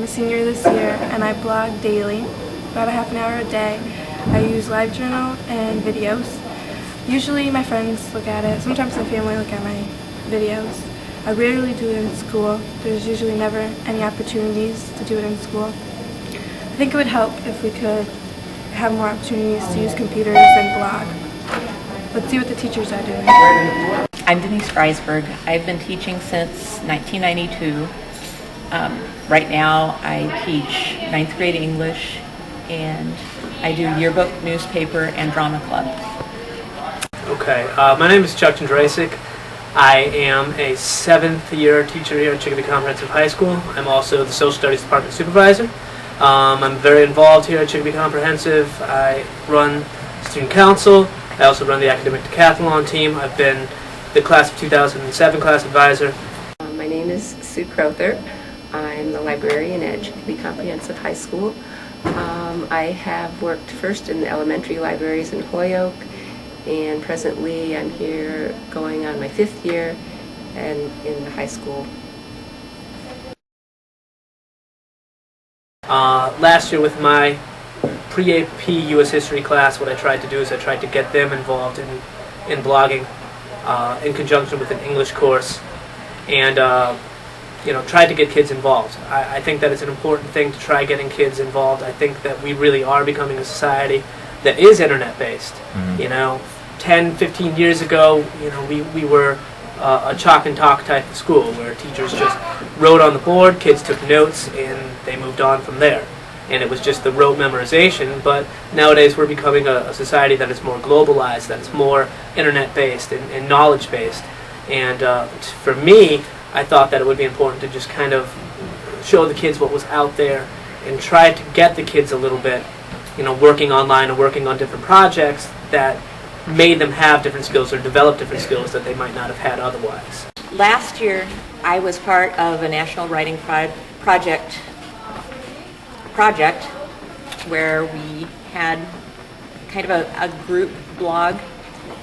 a senior this year, and I blog daily, about a half an hour a day. I use LiveJournal and videos. Usually my friends look at it, sometimes my family look at my videos. I rarely do it in school. There's usually never any opportunities to do it in school. I think it would help if we could have more opportunities to use computers and blog. Let's see what the teachers are doing. I'm Denise Freisberg. I've been teaching since 1992. Right now I teach 9th grade English, and I do yearbook, newspaper, and drama club. Okay, my name is Chuck Jendrasic. I am a 7th year teacher here at Chicopee Comprehensive High School. I'm also the Social Studies Department Supervisor. I'm very involved here at Chicopee Comprehensive. I run Student Council. I also run the Academic Decathlon team. I've been the Class of 2007 class advisor. My name is Sue Crowther. I'm the librarian at Chicopee Comprehensive High School. I have worked first in the elementary libraries in Holyoke, and presently I'm here going on my 5th year and in the high school. Last year with my pre-AP U.S. History class, what I tried to do is I tried to get them involved in blogging in conjunction with an English course, and tried to get kids involved. I think that it's an important thing to try getting kids involved. I think that we really are becoming a society that is internet-based. Mm-hmm. 10, 15 years ago, we were a chalk and talk type of school where teachers just wrote on the board, kids took notes, and they moved on from there. And it was just the rote memorization. But nowadays we're becoming a society that is more globalized, that is more internet-based and knowledge-based. And for me, I thought that it would be important to just kind of show the kids what was out there and try to get the kids a little bit, working online or working on different projects that made them have different skills or develop different skills that they might not have had otherwise. Last year, I was part of a national writing project where we had kind of a group blog,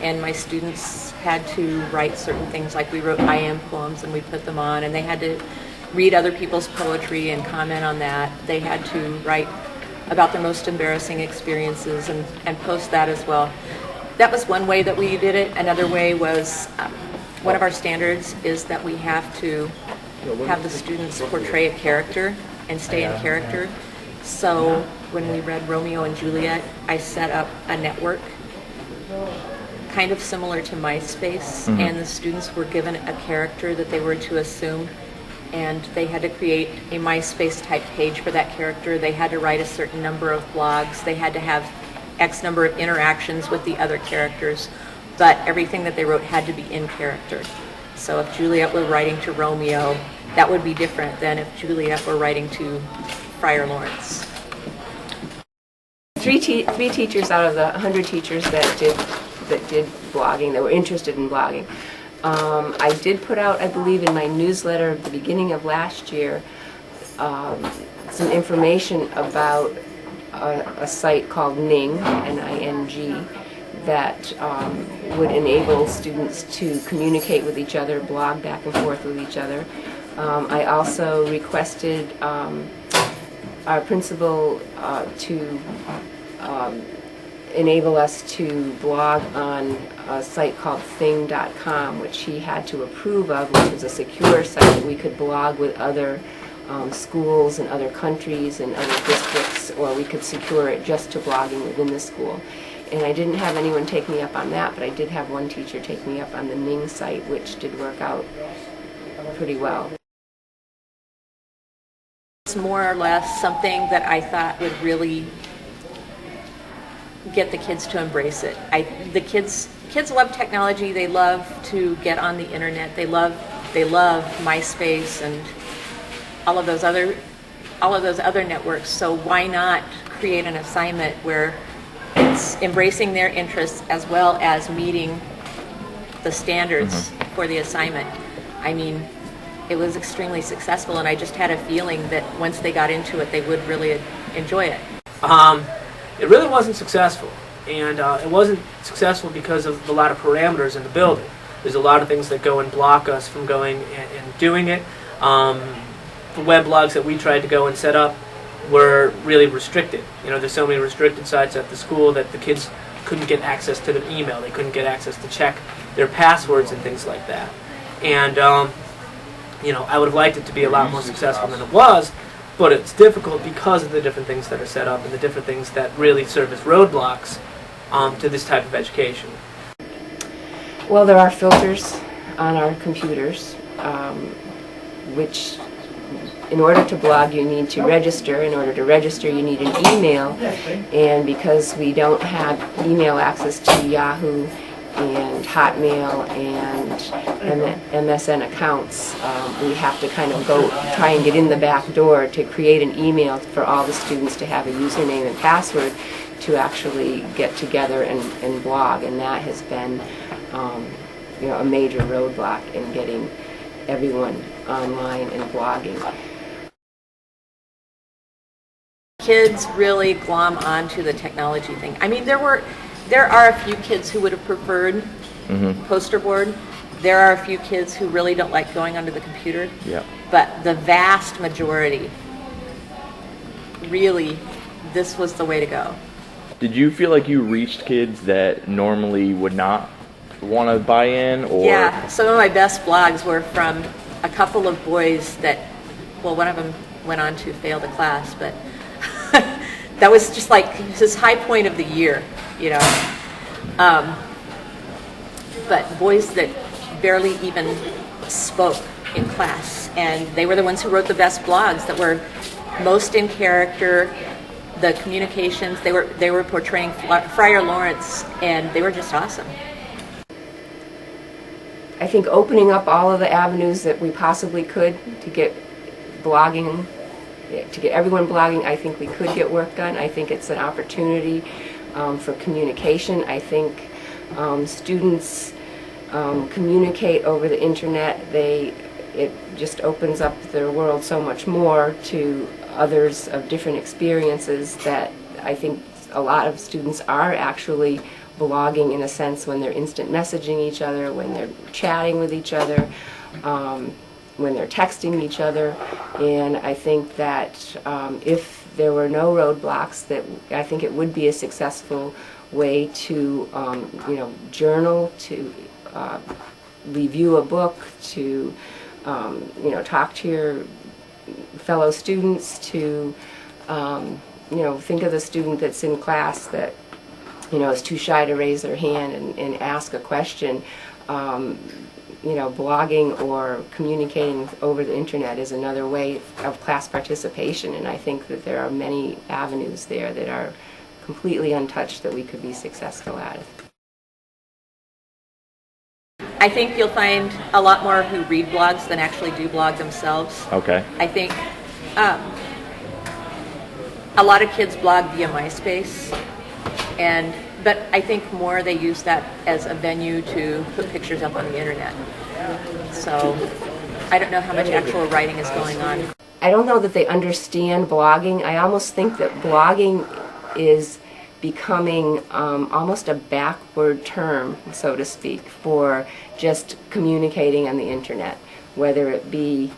and my students had to write certain things, like we wrote I am poems and we put them on, and they had to read other people's poetry and comment on that. They had to write about their most embarrassing experiences and post that as well. That was one way that we did it. Another way was one of our standards is that we have to have the students portray a character and stay in character. So when we read Romeo and Juliet, I set up a network kind of similar to MySpace, and the students were given a character that they were to assume, and they had to create a MySpace type page for that character. They had to write a certain number of blogs. They had to have X number of interactions with the other characters, but everything that they wrote had to be in character. So if Juliet were writing to Romeo, that would be different than if Juliet were writing to Friar Lawrence. Three teachers out of the 100 teachers that did blogging, that were interested in blogging. I did put out, I believe, in my newsletter at the beginning of last year, some information about a site called Ning, N-I-N-G, that would enable students to communicate with each other, blog back and forth with each other. I also requested our principal to enable us to blog on a site called thing.com, which he had to approve of, which was a secure site that we could blog with other schools and other countries and other districts, or we could secure it just to blogging within the school. And I didn't have anyone take me up on that, but I did have one teacher take me up on the Ning site, which did work out pretty well. It's more or less something that I thought would really get the kids to embrace it. The kids love technology. They love to get on the internet. They love MySpace and all of those other networks. So why not create an assignment where it's embracing their interests as well as meeting the standards for the assignment? I mean, it was extremely successful, and I just had a feeling that once they got into it, they would really enjoy it. It really wasn't successful, and it wasn't successful because of a lot of parameters in the building. There's a lot of things that go and block us from going and doing it. the web blogs that we tried to go and set up were really restricted. You know, there's so many restricted sites at the school that the kids couldn't get access to their email. They couldn't get access to check their passwords and things like that. And, you know, I would have liked it to be a lot more successful than it was, but it's difficult because of the different things that are set up and the different things that really serve as roadblocks to this type of education. Well, there are filters on our computers, which in order to blog you need to register. In order to register you need an email, and because we don't have email access to Yahoo and Hotmail and MSN accounts, we have to kind of go try and get in the back door to create an email for all the students to have a username and password to actually get together and blog, and that has been you know, a major roadblock in getting everyone online and blogging. Kids really glom onto the technology thing. I mean, there are a few kids who would have preferred poster board. There are a few kids who really don't like going onto the computer. Yeah. But the vast majority, really, this was the way to go. Did you feel like you reached kids that normally would not want to buy in? Or Yeah, some of my best blogs were from a couple of boys that, well, one of them went on to fail the class, but that was just like his high point of the year, you know. But boys that barely even spoke in class, and they were the ones who wrote the best blogs that were most in character. The communications, they were portraying Friar Lawrence, and they were just awesome. I think opening up all of the avenues that we possibly could to get blogging, to get everyone blogging, I think we could get work done. I think it's an opportunity for communication. I think students communicate over the internet. It just opens up their world so much more to others of different experiences that I think a lot of students are actually blogging in a sense when they're instant messaging each other, when they're chatting with each other, when they're texting each other. And I think that if there were no roadblocks, that I think it would be a successful way to you know, journal, to review a book, to you know, talk to your fellow students, to you know, think of the student that's in class that, you know, is too shy to raise their hand and ask a question. You know, blogging or communicating over the internet is another way of class participation, and I think that there are many avenues there that are completely untouched that we could be successful at. I think you'll find a lot more who read blogs than actually do blog themselves. Okay. I think a lot of kids blog via MySpace, but I think more they use that as a venue to put pictures up on the internet. So I don't know how much actual writing is going on. I don't know that they understand blogging. I almost think that blogging is becoming almost a backward term, so to speak, for just communicating on the internet, whether it be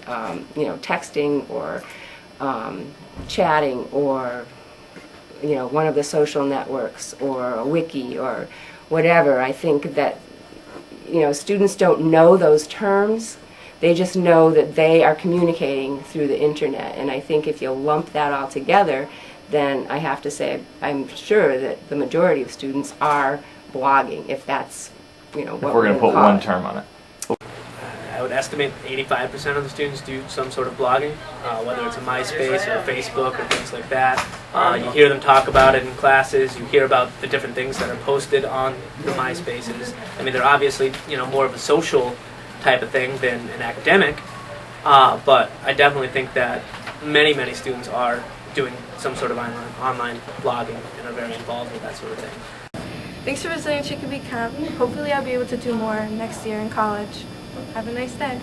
you know, texting or chatting, or you know, one of the social networks, or a wiki, or whatever. I think that, you know, students don't know those terms. They just know that they are communicating through the internet, and I think if you lump that all together, then I have to say I'm sure that the majority of students are blogging, if that's, you know, what If we're going to put one term on it. I would estimate 85% of the students do some sort of blogging, whether it's a MySpace or a Facebook or things like that. You hear them talk about it in classes. You hear about the different things that are posted on the MySpaces. I mean, they're obviously, you know, more of a social type of thing than an academic, but I definitely think that many students are doing some sort of online blogging and are very involved with that sort of thing. Thanks for visiting Chicopee Camp. Hopefully I'll be able to do more next year in college. Have a nice day.